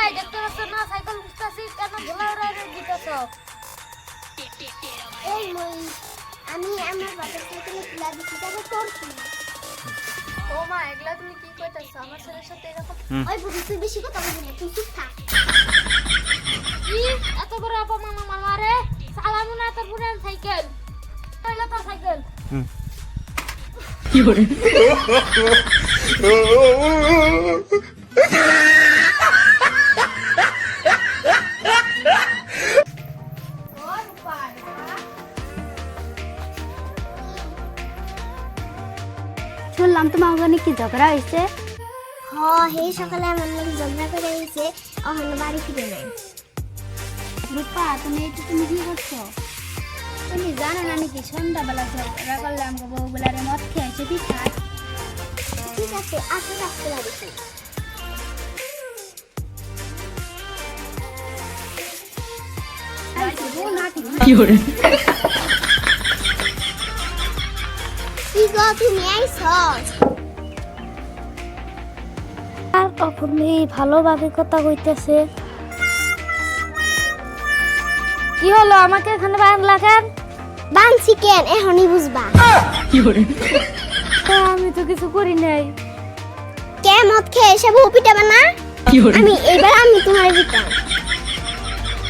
এই দেখতে পাচ্ছ না সাইকেল খুঁজতাছি কেন ভোলারে দিতেছ? এই মই আমি আমার বাবার সাইকেলে তুলা দিছি তাকে করছি। ও মা এগুলা তুমি কি কইতাছ? আমার ছেলের সাথে এরকম ওই বুড়ি তুই বেশি কথা বলবি না, তুই চুপ থাক। কি এত বড় অপমান আমার মারে? চালামু না তোর পুরান সাইকেল। কইলা তোর সাইকেল। কি করে শুনলাম তোমার ওখানে কি ঝগড়া হয়েছে? হে সকালে আমার নাকি ঝগড়া করে হয়েছে, অহন বাড়ি ফিরে নাই। রূপা তুমি কি করছো? তুমি জানো না নাকি সন্ধ্যাবেলা ঝগড়া করলে আমাকে বউগুলারে মদ খেয়েছে পিঠা। ঠিক আছে আসো রাখতে বাড়িতে। কি করে কি গো তুমি আইছস? আর কখন এই ভালোভাবে কথা কইতেছে। কি হলো আমাকে এখানে বাঁধলা কেন? বানছি কেন এখনই বুঝবা। কি করে আমি তো কিছু করি নাই। কে মদ খেয়ে এসে বউ পিটাবে না? কি করে আমি এবার আমি তোমার পিটাম।